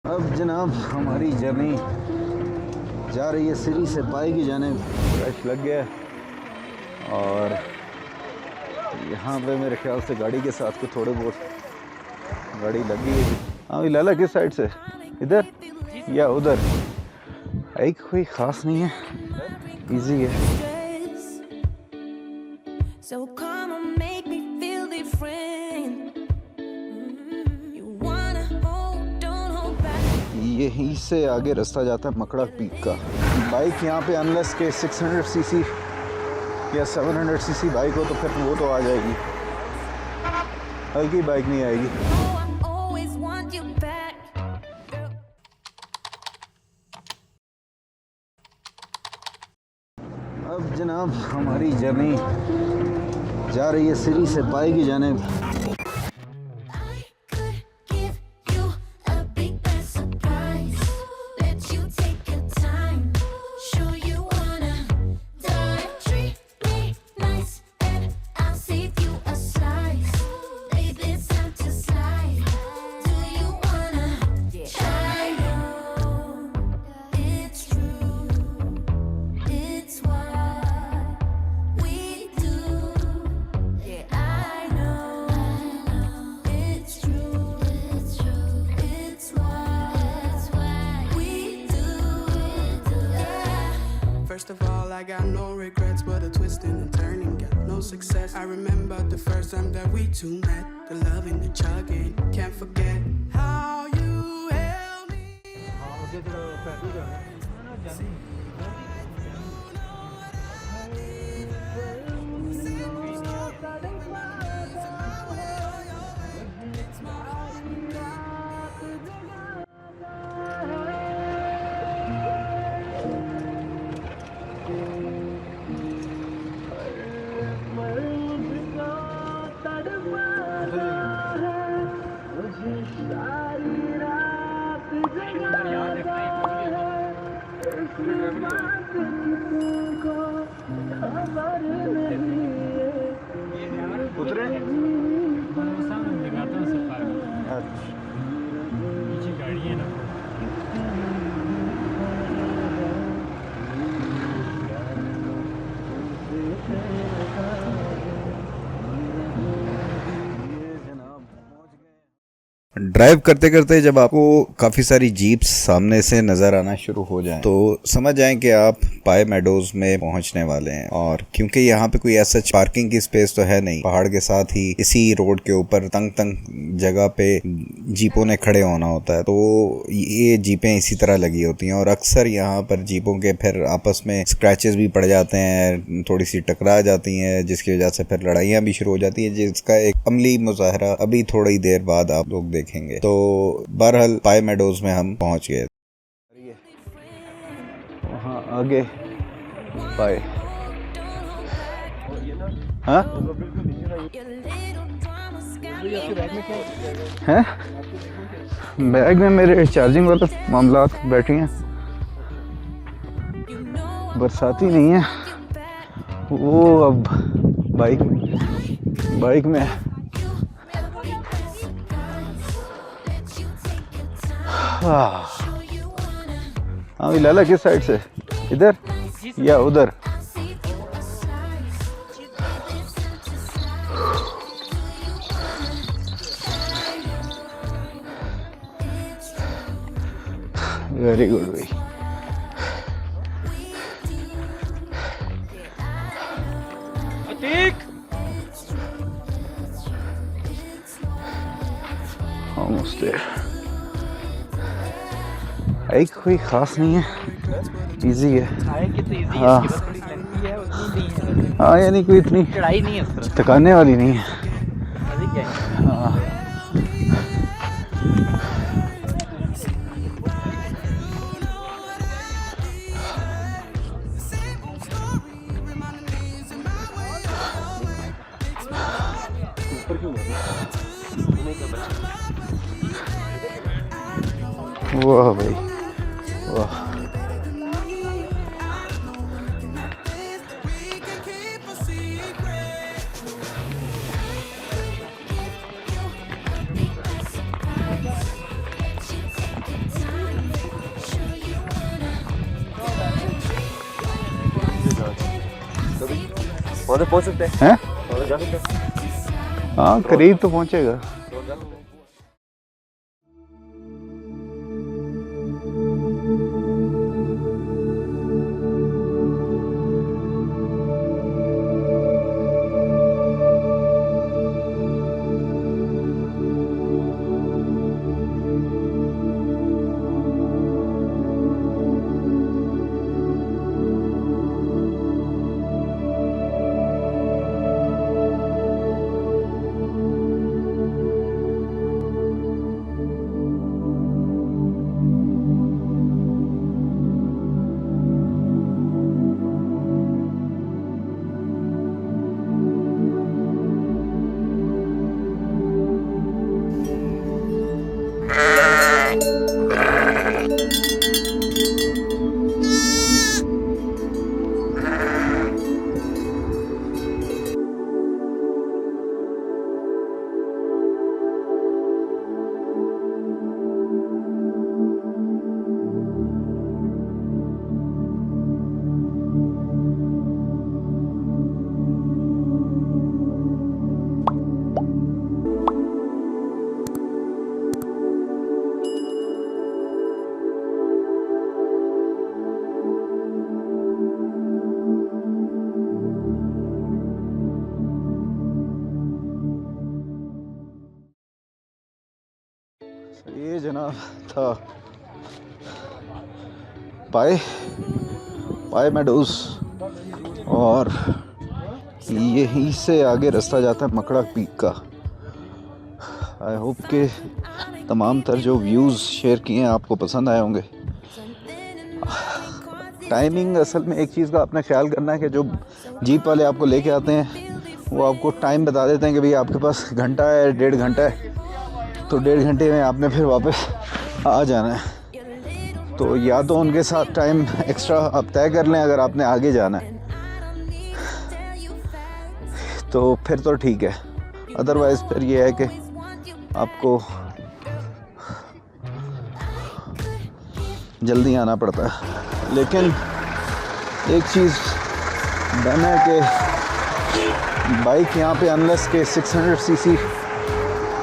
अब जनाब हमारी जर्नी जा रही है सिरी से पाई की जाने। रश लग गया है और यहाँ पे मेरे ख्याल से गाड़ी के साथ कुछ थोड़े बहुत गाड़ी लगी है। हाँ लाला किस साइड से, इधर या उधर? एक कोई ख़ास नहीं है, इजी है। So come on, make me feel different. You wanna hold, don't hold back. यहीं से आगे रास्ता जाता है मकड़ा पीक का। बाइक यहाँ पे अनलेस के 600 सीसी या 700 सीसी बाइक हो तो फिर वो तो आ जाएगी, हल्की बाइक नहीं आएगी। Oh, I always want you back. अब जनाब हमारी जर्नी जा रही है सिरी से पाई की जाने। I could give you a big bad surprise. Let you take your time. Sure you wanna die. Treat me nice and I'll save you a slice. Baby, it's time to slide. Do you wanna try? No, it's true. It's what we do. Yeah, I know. It's true. It's true. It's what we do. Yeah. First of all, I got no regrets, but a twist and a turning, got no success. I remember the first time that we two met, the love in the chugging. Can't forget how you held me. उतरे दिखाता हूँ safari पीछे गाड़ी है ना। Drive करते करते जब आपको काफ़ी सारी जीप्स सामने से नज़र आना शुरू हो जाएं तो समझ जाएं कि आप पाए मेडोज में पहुंचने वाले हैं। और क्योंकि यहाँ पे कोई ऐसा पार्किंग की स्पेस तो है नहीं, पहाड़ के साथ ही इसी रोड के ऊपर तंग तंग जगह पे जीपों ने खड़े होना होता है, तो ये जीपें इसी तरह लगी होती हैं। और अक्सर यहाँ पर जीपों के फिर आपस में स्क्रैचेस भी पड़ जाते हैं, थोड़ी सी टकरा जाती हैं, जिसकी वजह से फिर लड़ाइयाँ भी शुरू हो जाती हैं, जिसका एक अमली मुजाहरा अभी थोड़ी देर बाद आप लोग देखेंगे। तो बहरहाल पाए मेडोज में हम पहुंच गए। वहाँ आगे पाए, हाँ हैं बैग में मेरे चार्जिंग वाला मामला बैठी हैं, बरसाती नहीं है वो। अब बाइक में हाँ लाला किस साइड से, इधर या उधर? वेरी गुड भाई। Almost there. एक कोई ख़ास नहीं है, इजी है। हाँ हाँ, यानी कोई इतनी चढ़ाई नहीं है, थकाने वाली नहीं है। हाँ वाह भाई वाह। पहुंच सकते हैं? हैं? जा सकते हैं? हाँ करीब तो पहुंचेगा। ये जनाब था पाए मेडोज और यहीं से आगे रास्ता जाता है मकड़ा पीक का। आई होप के तमाम तर जो व्यूज़ शेयर किए हैं आपको पसंद आए होंगे। टाइमिंग असल में एक चीज़ का अपना ख्याल करना है कि जो जीप वाले आपको लेके आते हैं वो आपको टाइम बता देते हैं कि भाई आपके पास घंटा है 1.5 घंटा है, तो 1.5 घंटे में आपने फिर वापस आ जाना है। तो या तो उनके साथ टाइम एक्स्ट्रा आप तय कर लें अगर आपने आगे जाना है तो फिर तो ठीक है, अदरवाइज़ फिर ये है कि आपको जल्दी आना पड़ता है। लेकिन एक चीज़ डन है कि बाइक यहाँ पे अनलेस के 600 सीसी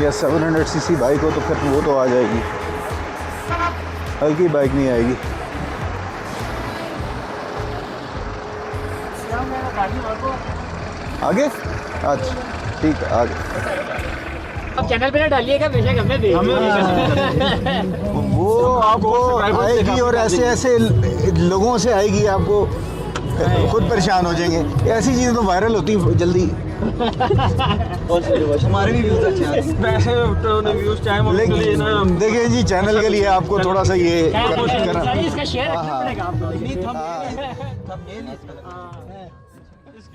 या 700 सीसी बाइक हो तो फिर वो तो आ जाएगी, हल्की बाइक नहीं आएगी। आगे अच्छा ठीक है आगे। अब चैनल पे ना डालिएगा, बेशक हमें भेज वो आपको आएगी और ऐसे ऐसे लोगों से आएगी, आपको खुद परेशान हो जाएंगे। ऐसी चीज़ें तो वायरल होती हैं जल्दी। हमारे भी व्यूज़ अच्छे आते हैं, लेकिन देखिए जी चैनल के लिए आपको थोड़ा सा ये इसका शेयर रखना पड़ेगा आपको।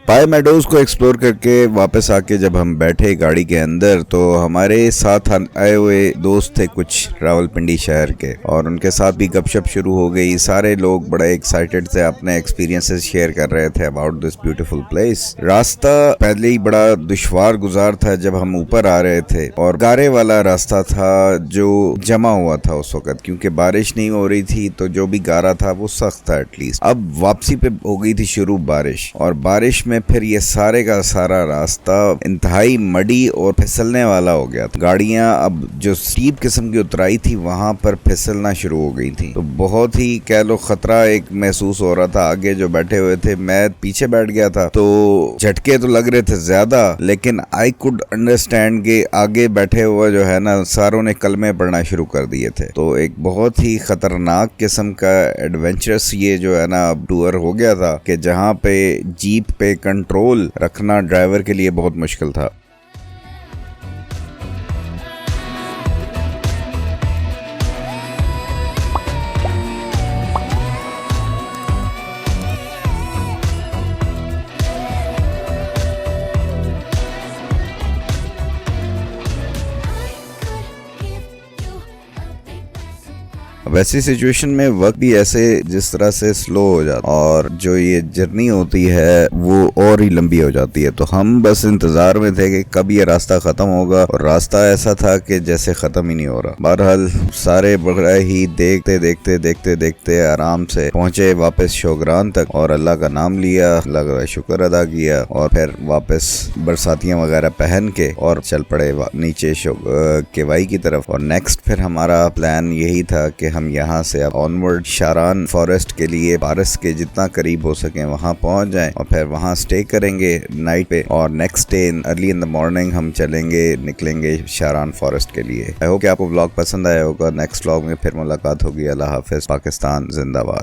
पाए मेडोज को एक्सप्लोर करके वापस आके जब हम बैठे गाड़ी के अंदर तो हमारे साथ आए हुए दोस्त थे कुछ रावलपिंडी शहर के, और उनके साथ भी गपशप शुरू हो गई। सारे लोग बड़े एक्साइटेड थे, अपने एक्सपीरियंसेस शेयर कर रहे थे अबाउट दिस ब्यूटीफुल प्लेस। रास्ता पहले ही बड़ा दुश्वार गुजार था जब हम ऊपर आ रहे थे, और गारे वाला रास्ता था जो जमा हुआ था उस वक्त, क्योंकि बारिश नहीं हो रही थी तो जो भी गारा था वो सख्त था एटलीस्ट। अब वापसी पे हो गई थी शुरू बारिश, और बारिश में फिर ये सारे का सारा रास्ता इंतहाई मडी और फिसलने वाला हो गया था। गाड़ियां अब जो स्टीप किस्म की उतराई थी वहां पर फिसलना शुरू हो गई थी, तो बहुत ही कह लो खतरा एक महसूस हो रहा था। आगे जो बैठे हुए थे, मैं पीछे बैठ गया था तो झटके तो लग रहे थे ज्यादा, लेकिन आई कुड अंडरस्टैंड के आगे बैठे हुए जो है ना सारों ने कलमे पढ़ना शुरू कर दिए थे। तो एक बहुत ही खतरनाक किस्म का एडवेंचरस ये जो है ना टूर हो गया था कि जहाँ पे जीप पे कंट्रोल रखना ड्राइवर के लिए बहुत मुश्किल था। वैसी सिचुएशन में वक्त भी ऐसे जिस तरह से स्लो हो जाता और जो ये जर्नी होती है वो और ही लंबी हो जाती है। तो हम बस इंतजार में थे कि कब ये रास्ता खत्म होगा, और रास्ता ऐसा था कि जैसे खत्म ही नहीं हो रहा। बहरहाल सारे बड़ा ही देखते देखते देखते देखते आराम से पहुंचे वापस शोगरान तक, और अल्लाह का नाम लिया, अल्लाह का शुक्र अदा किया, और फिर वापस बरसातियां वगैरह पहन के और चल पड़े नीचे केवाई की तरफ। और नेक्स्ट फिर हमारा प्लान यही था कि हम यहाँ से अब ऑनवर्ड शारान फॉरेस्ट के लिए पारस के जितना करीब हो सके वहाँ पहुँच जाएं, और फिर वहाँ स्टे करेंगे नाइट पे, और next day early in the morning हम निकलेंगे शारान फॉरेस्ट के लिए। आई होप कि आपको व्लॉग पसंद आया होगा। नेक्स्ट व्लॉग में फिर मुलाकात होगी। अल्लाह हाफिज। पाकिस्तान जिंदाबाद।